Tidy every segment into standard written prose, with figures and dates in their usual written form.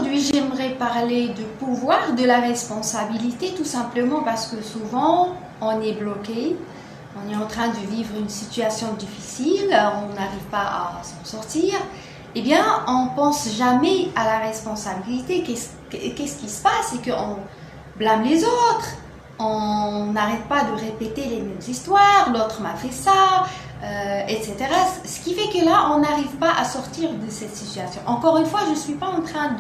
aujourd'hui, j'aimerais parler du pouvoir de la responsabilité, tout simplement parce que souvent, on est bloqué, on est en train de vivre une situation difficile, on n'arrive pas à s'en sortir. Eh bien, on pense jamais à la responsabilité. Qu'est-ce qui se passe? C'est qu'on blâme les autres, on n'arrête pas de répéter les mêmes histoires, l'autre m'a fait ça, etc. Ce qui fait que là, on n'arrive pas à sortir de cette situation. Encore une fois, je ne suis pas en train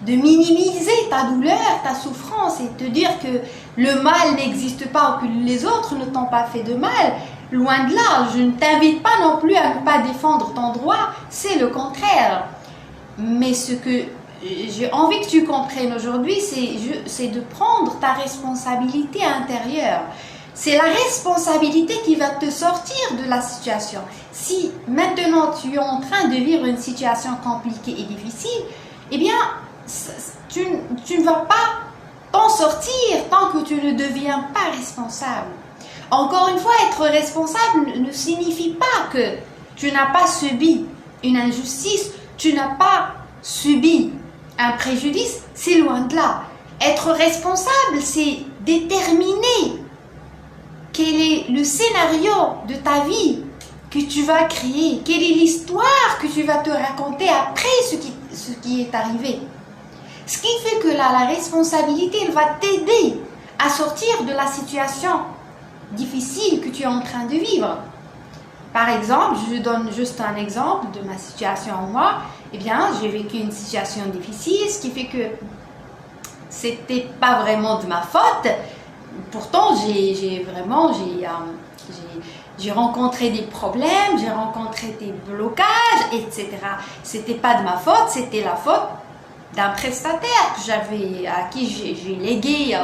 de minimiser ta douleur, ta souffrance et te dire que le mal n'existe pas ou que les autres ne t'ont pas fait de mal. Loin de là, je ne t'invite pas non plus à ne pas défendre ton droit, c'est le contraire. Mais ce que j'ai envie que tu comprennes aujourd'hui, c'est de prendre ta responsabilité intérieure. C'est la responsabilité qui va te sortir de la situation. Si maintenant tu es en train de vivre une situation compliquée et difficile, eh bien, tu ne vas pas t'en sortir tant que tu ne deviens pas responsable. Encore une fois, être responsable ne signifie pas que tu n'as pas subi une injustice, tu n'as pas subi un préjudice, c'est loin de là. Être responsable, c'est déterminer quel est le scénario de ta vie que tu vas créer, quelle est l'histoire que tu vas te raconter après ce qui est arrivé. Ce qui fait que là, la responsabilité, elle va t'aider à sortir de la situation difficile que tu es en train de vivre. Par exemple, je donne juste un exemple de ma situation en moi. Eh bien, j'ai vécu une situation difficile, ce qui fait que c'était pas vraiment de ma faute. Pourtant, j'ai rencontré des problèmes, j'ai rencontré des blocages, etc. C'était pas de ma faute, c'était la faute d'un prestataire à qui j'ai légué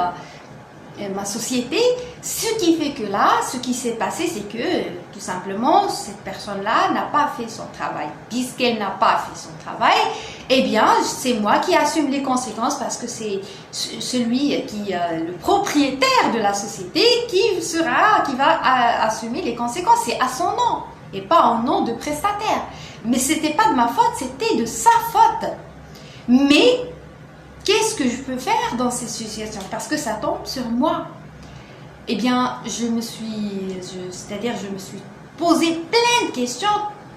ma société. Ce qui fait que là, ce qui s'est passé, c'est que tout simplement, cette personne-là n'a pas fait son travail. Puisqu'elle n'a pas fait son travail, eh bien, c'est moi qui assume les conséquences parce que c'est le propriétaire de la société qui va assumer les conséquences. C'est à son nom et pas au nom de prestataire. Mais c'était pas de ma faute, c'était de sa faute. Mais qu'est-ce que je peux faire dans ces situations? Parce que ça tombe sur moi. Eh bien, je me suis posé plein de questions.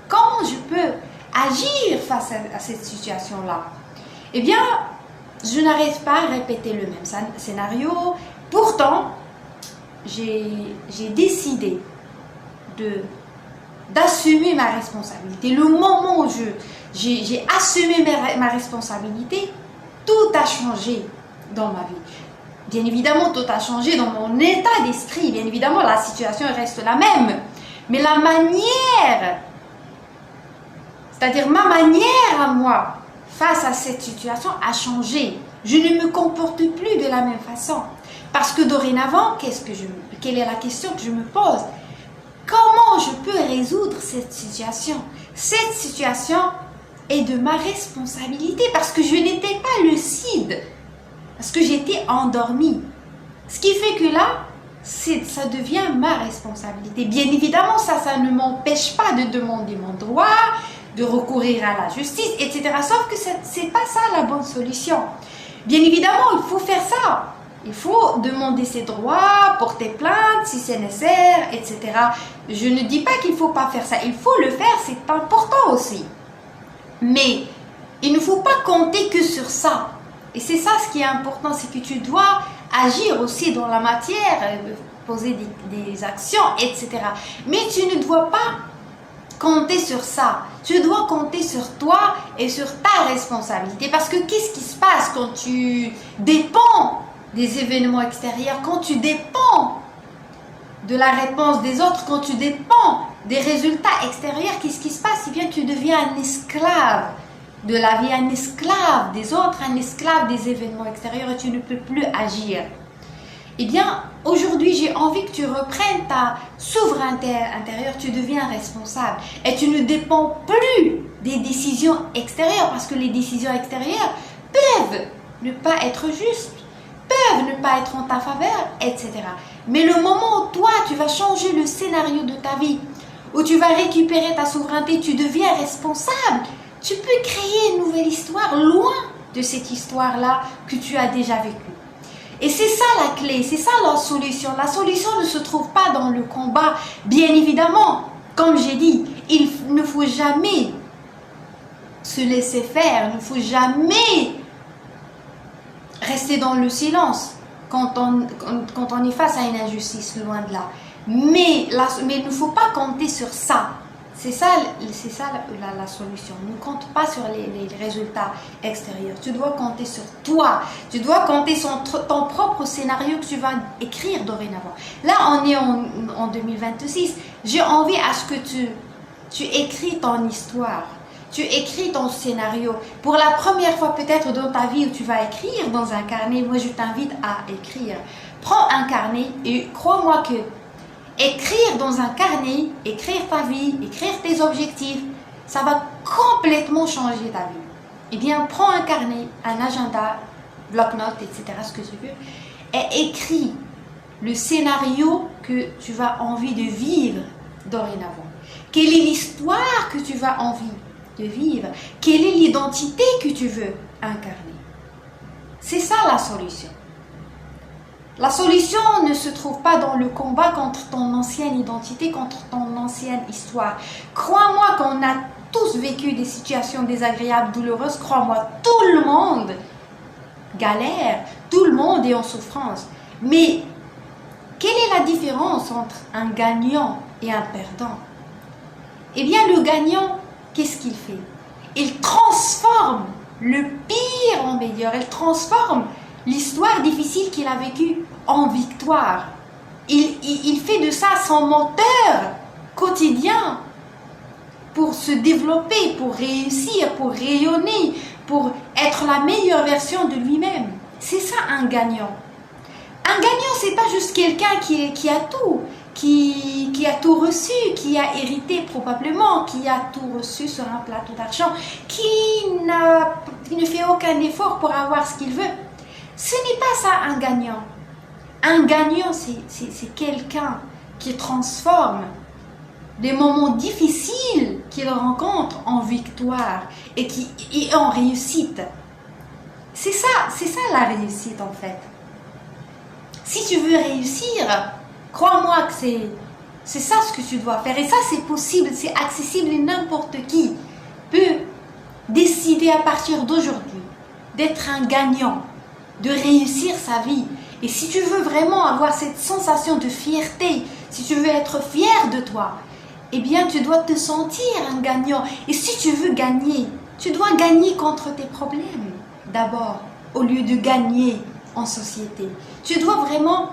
Comment je peux agir face à cette situation-là? Eh bien, je n'arrête pas à répéter le même scénario. Pourtant, j'ai décidé d'assumer ma responsabilité. Le moment où j'ai assumé ma responsabilité, tout a changé dans ma vie. Bien évidemment, tout a changé dans mon état d'esprit. Bien évidemment, la situation reste la même. Mais la manière, c'est-à-dire ma manière à moi, face à cette situation a changé. Je ne me comporte plus de la même façon. Parce que dorénavant, quelle est la question que je me pose? Comment je peux résoudre cette situation? Cette situation est de ma responsabilité parce que je n'étais pas lucide, parce que j'étais endormie. Ce qui fait que là, ça devient ma responsabilité. Bien évidemment, ça ne m'empêche pas de demander mon droit, de recourir à la justice, etc. Sauf que c'est pas ça la bonne solution. Bien évidemment, il faut faire ça. Il faut demander ses droits, porter plainte si c'est nécessaire, etc. Je ne dis pas qu'il ne faut pas faire ça. Il faut le faire, c'est important aussi. Mais il ne faut pas compter que sur ça. Et c'est ça ce qui est important, c'est que tu dois agir aussi dans la matière, poser des actions, etc. Mais tu ne dois pas compter sur ça. Tu dois compter sur toi et sur ta responsabilité. Parce que qu'est-ce qui se passe quand tu dépends des événements extérieurs, quand tu dépends de la réponse des autres, quand tu dépends des résultats extérieurs, qu'est-ce qui se passe? Eh bien, tu deviens un esclave de la vie, un esclave des autres, un esclave des événements extérieurs et tu ne peux plus agir. Eh bien, aujourd'hui, j'ai envie que tu reprennes ta souveraineté intérieure, tu deviens responsable et tu ne dépends plus des décisions extérieures parce que les décisions extérieures peuvent ne pas être justes, peuvent ne pas être en ta faveur, etc. Mais le moment où toi, tu vas changer le scénario de ta vie, où tu vas récupérer ta souveraineté, tu deviens responsable, tu peux créer une nouvelle histoire loin de cette histoire-là que tu as déjà vécue. Et c'est ça la clé, c'est ça la solution. La solution ne se trouve pas dans le combat. Bien évidemment, comme j'ai dit, il ne faut jamais se laisser faire, il ne faut jamais rester dans le silence quand on est face à une injustice, loin de là. Mais il ne faut pas compter sur ça. C'est ça la solution. Ne compte pas sur les résultats extérieurs. Tu dois compter sur toi. Tu dois compter sur ton propre scénario que tu vas écrire dorénavant. Là, on est en 2026. J'ai envie à ce que tu écris ton histoire. Tu écris ton scénario. Pour la première fois peut-être dans ta vie où tu vas écrire dans un carnet, moi je t'invite à écrire. Prends un carnet et crois-moi que écrire dans un carnet, écrire ta vie, écrire tes objectifs, ça va complètement changer ta vie. Eh bien, prends un carnet, un agenda, bloc-notes, etc., ce que tu veux, et écris le scénario que tu vas envie de vivre dorénavant. Quelle est l'histoire que tu vas envie de vivre? Quelle est l'identité que tu veux incarner? C'est ça la solution. La solution ne se trouve pas dans le combat contre ton ancienne identité, contre ton ancienne histoire. Crois-moi qu'on a tous vécu des situations désagréables, douloureuses. Crois-moi, tout le monde galère, tout le monde est en souffrance. Mais quelle est la différence entre un gagnant et un perdant? Eh bien, le gagnant, qu'est-ce qu'il fait? Il transforme le pire en meilleur. Il transforme l'histoire difficile qu'il a vécue en victoire. Il fait de ça son moteur quotidien pour se développer, pour réussir, pour rayonner, pour être la meilleure version de lui-même. C'est ça un gagnant. Un gagnant, c'est pas juste quelqu'un qui a tout, qui a tout reçu, qui a hérité probablement, qui a tout reçu sur un plateau d'argent, qui ne fait aucun effort pour avoir ce qu'il veut. Ce n'est pas ça un gagnant. Un gagnant, c'est quelqu'un qui transforme des moments difficiles qu'il rencontre en victoire et en réussite. C'est ça la réussite en fait. Si tu veux réussir, crois-moi que c'est ça ce que tu dois faire. Et ça c'est possible, c'est accessible et n'importe qui peut décider à partir d'aujourd'hui d'être un gagnant, de réussir sa vie. Et si tu veux vraiment avoir cette sensation de fierté, si tu veux être fier de toi, eh bien tu dois te sentir un gagnant. Et si tu veux gagner, tu dois gagner contre tes problèmes d'abord, au lieu de gagner en société. Tu dois vraiment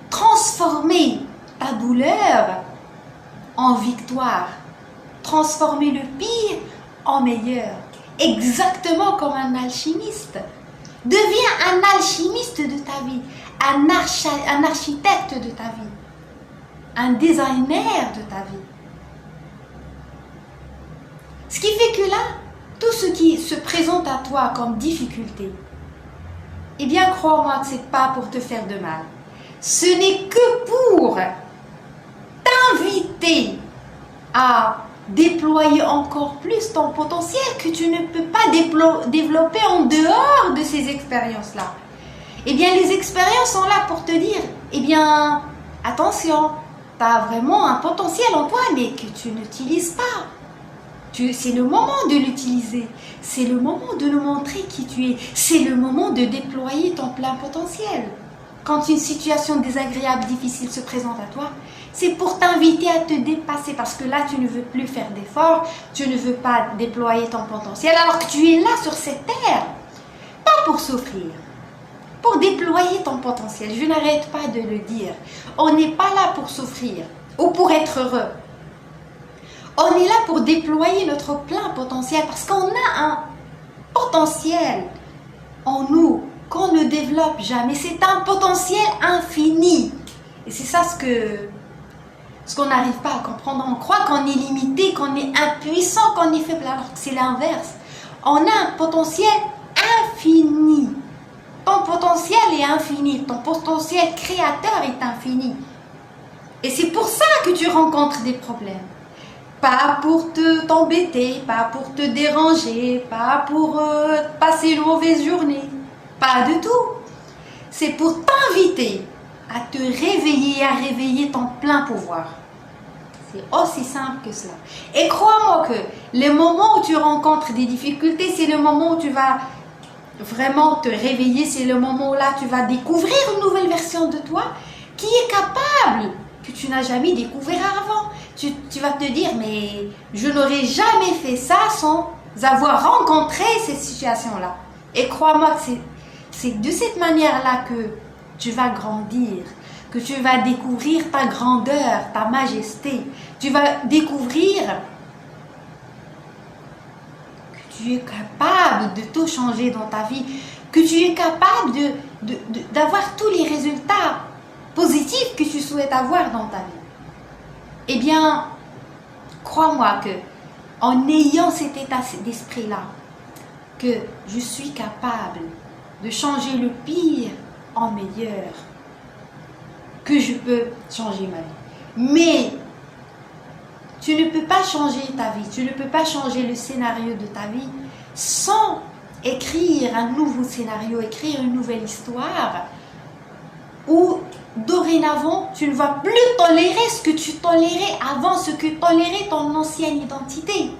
transformer ta douleur en victoire, transformer le pire en meilleur, exactement comme un alchimiste. Deviens un alchimiste de ta vie, un architecte de ta vie, un designer de ta vie. Ce qui fait que là, tout ce qui se présente à toi comme difficulté, eh bien crois-moi que ce n'est pas pour te faire de mal. Ce n'est que pour t'inviter à déployer encore plus ton potentiel que tu ne peux pas développer en dehors de ces expériences-là. Eh bien, les expériences sont là pour te dire, eh bien, attention, tu as vraiment un potentiel en toi, mais que tu n'utilises pas. C'est le moment de l'utiliser. C'est le moment de nous montrer qui tu es. C'est le moment de déployer ton plein potentiel. Quand une situation désagréable, difficile se présente à toi, c'est pour t'inviter à te dépasser parce que là, tu ne veux plus faire d'efforts, tu ne veux pas déployer ton potentiel alors que tu es là sur cette terre. Pas pour souffrir, pour déployer ton potentiel. Je n'arrête pas de le dire. On n'est pas là pour souffrir ou pour être heureux. On est là pour déployer notre plein potentiel parce qu'on a un potentiel en nous qu'on ne développe jamais. C'est un potentiel infini. Et c'est ça ce qu'on n'arrive pas à comprendre. On croit qu'on est limité, qu'on est impuissant, qu'on est faible, alors que c'est l'inverse. On a un potentiel infini. Ton potentiel est infini. Ton potentiel créateur est infini. Et c'est pour ça que tu rencontres des problèmes. pas pour t'embêter, pas pour te déranger, pas pour passer une mauvaise journée, pas du tout. C'est pour t'inviter à te réveiller, à réveiller ton plein pouvoir. C'est aussi simple que cela. Et crois-moi que les moments où tu rencontres des difficultés, c'est le moment où tu vas vraiment te réveiller, c'est le moment où là tu vas découvrir une nouvelle version de toi qui est capable, que tu n'as jamais découvert avant. Tu vas te dire, mais je n'aurais jamais fait ça sans avoir rencontré cette situation-là. Et crois-moi que c'est de cette manière-là que tu vas grandir, que tu vas découvrir ta grandeur, ta majesté. Tu vas découvrir que tu es capable de tout changer dans ta vie, que tu es capable d'avoir tous les résultats positifs que tu souhaites avoir dans ta vie. Eh bien, crois-moi que en ayant cet état d'esprit-là, que je suis capable de changer le pire en meilleur, que je peux changer ma vie. Mais tu ne peux pas changer ta vie, tu ne peux pas changer le scénario de ta vie sans écrire un nouveau scénario, écrire une nouvelle histoire où dorénavant tu ne vas plus tolérer ce que tu tolérais avant, ce que tolérait ton ancienne identité.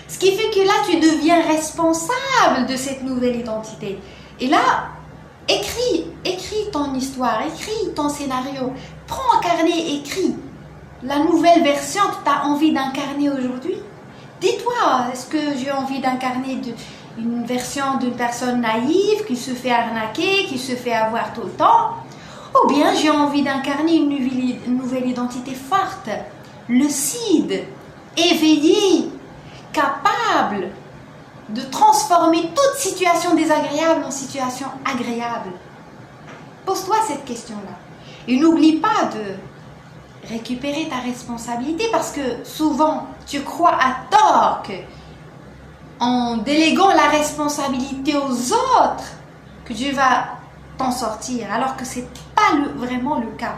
Ce qui fait que là tu deviens responsable de cette nouvelle identité. Et là, écris ton histoire, écris ton scénario, prends un carnet, écris la nouvelle version que tu as envie d'incarner aujourd'hui. Dis-toi, est-ce que j'ai envie d'incarner une version d'une personne naïve qui se fait arnaquer, qui se fait avoir tout le temps, ou bien j'ai envie d'incarner une nouvelle identité forte, lucide, éveillée, capable de transformer toute situation désagréable en situation agréable. Pose-toi cette question-là. Et n'oublie pas de récupérer ta responsabilité parce que souvent, tu crois à tort que en déléguant la responsabilité aux autres, que tu vas t'en sortir, alors que ce n'est pas vraiment le cas.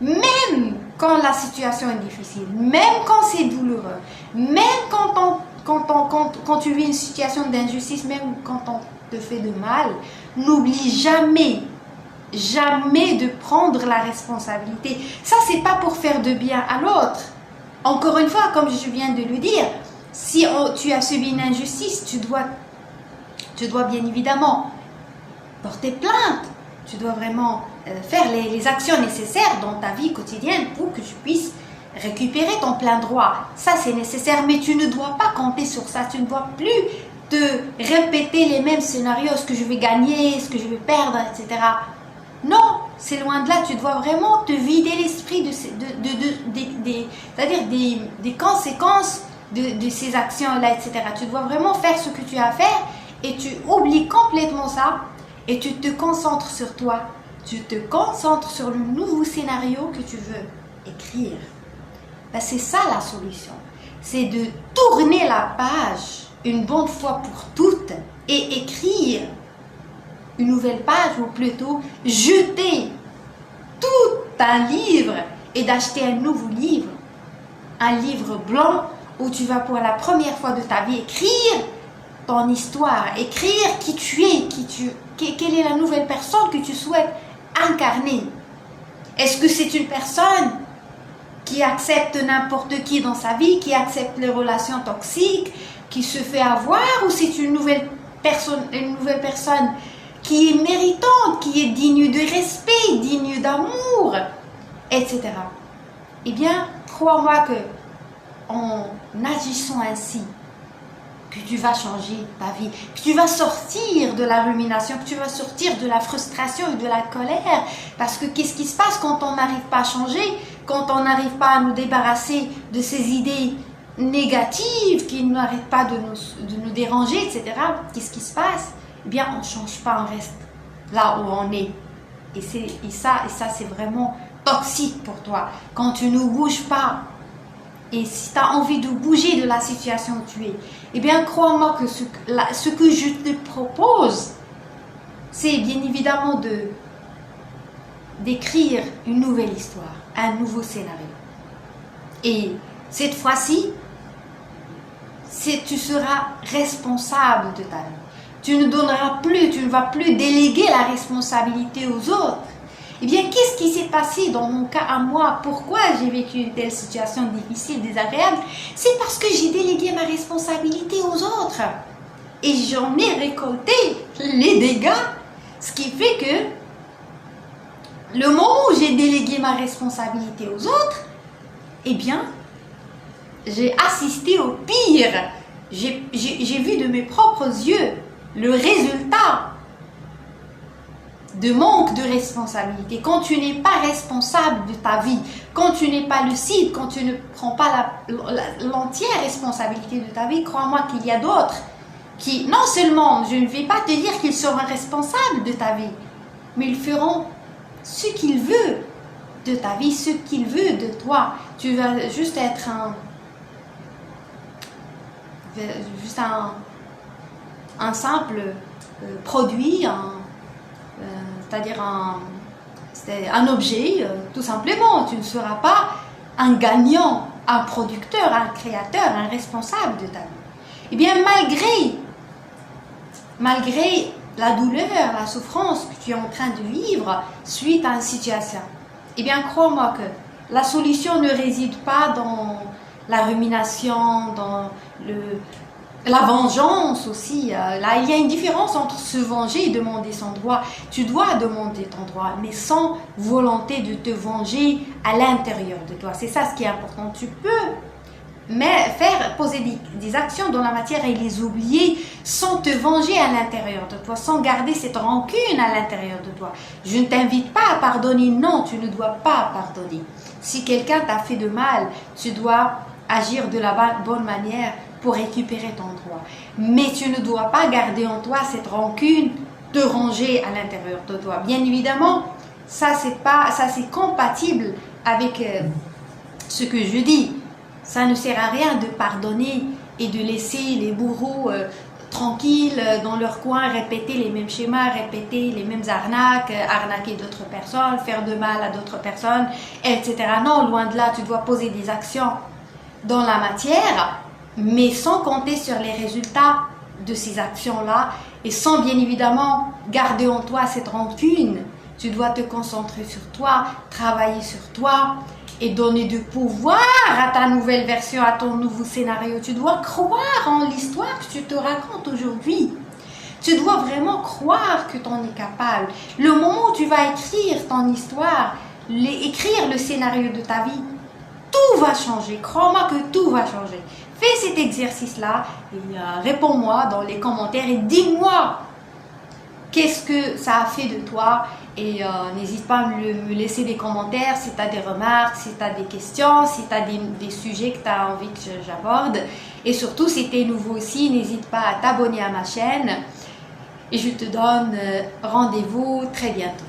Même quand la situation est difficile, même quand c'est douloureux, même quand tu vis une situation d'injustice, même quand on te fait de mal, n'oublie jamais de prendre la responsabilité. Ça, c'est pas pour faire de bien à l'autre. Encore une fois, comme je viens de le dire, si tu as subi une injustice, tu dois bien évidemment porter plainte. Tu dois vraiment faire les actions nécessaires dans ta vie quotidienne pour que tu puisses récupérer ton plein droit. Ça, c'est nécessaire, mais tu ne dois pas compter sur ça. Tu ne dois plus te répéter les mêmes scénarios, ce que je vais gagner, ce que je vais perdre, etc. Non, c'est loin de là. Tu dois vraiment te vider l'esprit c'est-à-dire des conséquences de ces actions-là, etc. Tu dois vraiment faire ce que tu as à faire et tu oublies complètement ça et tu te concentres sur toi. Tu te concentres sur le nouveau scénario que tu veux écrire. Ben, c'est ça la solution. C'est de tourner la page une bonne fois pour toutes et écrire une nouvelle page, ou plutôt jeter tout un livre et d'acheter un nouveau livre, un livre blanc où tu vas pour la première fois de ta vie écrire ton histoire, écrire qui tu es, quelle est la nouvelle personne que tu souhaites incarner. Est-ce que c'est une personne qui accepte n'importe qui dans sa vie, qui accepte les relations toxiques, qui se fait avoir, ou c'est une nouvelle personne qui est méritante, qui est digne de respect, digne d'amour, etc. Eh bien, crois-moi que en agissant ainsi, que tu vas changer ta vie, que tu vas sortir de la rumination, que tu vas sortir de la frustration et de la colère. Parce que qu'est-ce qui se passe quand on n'arrive pas à changer, quand on n'arrive pas à nous débarrasser de ces idées négatives qui n'arrêtent pas de nous déranger, etc. Qu'est-ce qui se passe? Eh bien, on ne change pas, on reste là où on est. Et ça, c'est vraiment toxique pour toi. Quand tu ne bouges pas, et si tu as envie de bouger de la situation où tu es, eh bien, crois-moi que ce que je te propose, c'est bien évidemment d'écrire une nouvelle histoire, un nouveau scénario. Et Cette fois-ci, tu seras responsable de ta vie. Tu ne vas plus déléguer la responsabilité aux autres. Eh bien, qu'est-ce qui s'est passé dans mon cas à moi? Pourquoi j'ai vécu une telle situation difficile, désagréable? C'est parce que j'ai délégué ma responsabilité aux autres. Et j'en ai récolté les dégâts. Ce qui fait que le moment où j'ai délégué ma responsabilité aux autres, eh bien, j'ai assisté au pire. J'ai vu de mes propres yeux le résultat de manque de responsabilité. Quand tu n'es pas responsable de ta vie, quand tu n'es pas lucide, quand tu ne prends pas l'entière responsabilité de ta vie, crois-moi qu'il y a d'autres qui, non seulement, je ne vais pas te dire qu'ils seront responsables de ta vie, mais ils feront ce qu'ils veulent de ta vie, ce qu'ils veulent de toi. Tu vas juste être un simple produit, c'est-à-dire un objet, tout simplement. Tu ne seras pas un gagnant, un producteur, un créateur, un responsable de ta vie. Eh bien, malgré la douleur, la souffrance que tu es en train de vivre suite à une situation, eh bien, crois-moi que la solution ne réside pas dans la rumination, dans la vengeance aussi. Là, il y a une différence entre se venger et demander son droit. Tu dois demander ton droit, mais sans volonté de te venger à l'intérieur de toi. C'est ça ce qui est important. Tu peux poser des actions dans la matière et les oublier sans te venger à l'intérieur de toi, sans garder cette rancune à l'intérieur de toi. Je ne t'invite pas à pardonner. Non, tu ne dois pas pardonner. Si quelqu'un t'a fait de mal, tu dois agir de la bonne manière pour récupérer ton droit. Mais tu ne dois pas garder en toi cette rancune, te ranger à l'intérieur de toi. Bien évidemment, ça c'est compatible avec ce que je dis. Ça ne sert à rien de pardonner et de laisser les bourreaux tranquilles dans leur coin, répéter les mêmes schémas, répéter les mêmes arnaques, arnaquer d'autres personnes, faire de mal à d'autres personnes, etc. Non, loin de là, tu dois poser des actions dans la matière, mais sans compter sur les résultats de ces actions-là et sans bien évidemment garder en toi cette rancune. Tu dois te concentrer sur toi, travailler sur toi et donner du pouvoir à ta nouvelle version, à ton nouveau scénario. Tu dois croire en l'histoire que tu te racontes aujourd'hui. Tu dois vraiment croire que tu en es capable. Le moment où tu vas écrire ton histoire, écrire le scénario de ta vie, tout va changer. Crois-moi que tout va changer. Fais cet exercice-là et réponds-moi dans les commentaires et dis-moi qu'est-ce que ça a fait de toi. Et n'hésite pas à me laisser des commentaires si tu as des remarques, si tu as des questions, si tu as des sujets que tu as envie que j'aborde. Et surtout, si tu es nouveau ici, n'hésite pas à t'abonner à ma chaîne. Et je te donne rendez-vous très bientôt.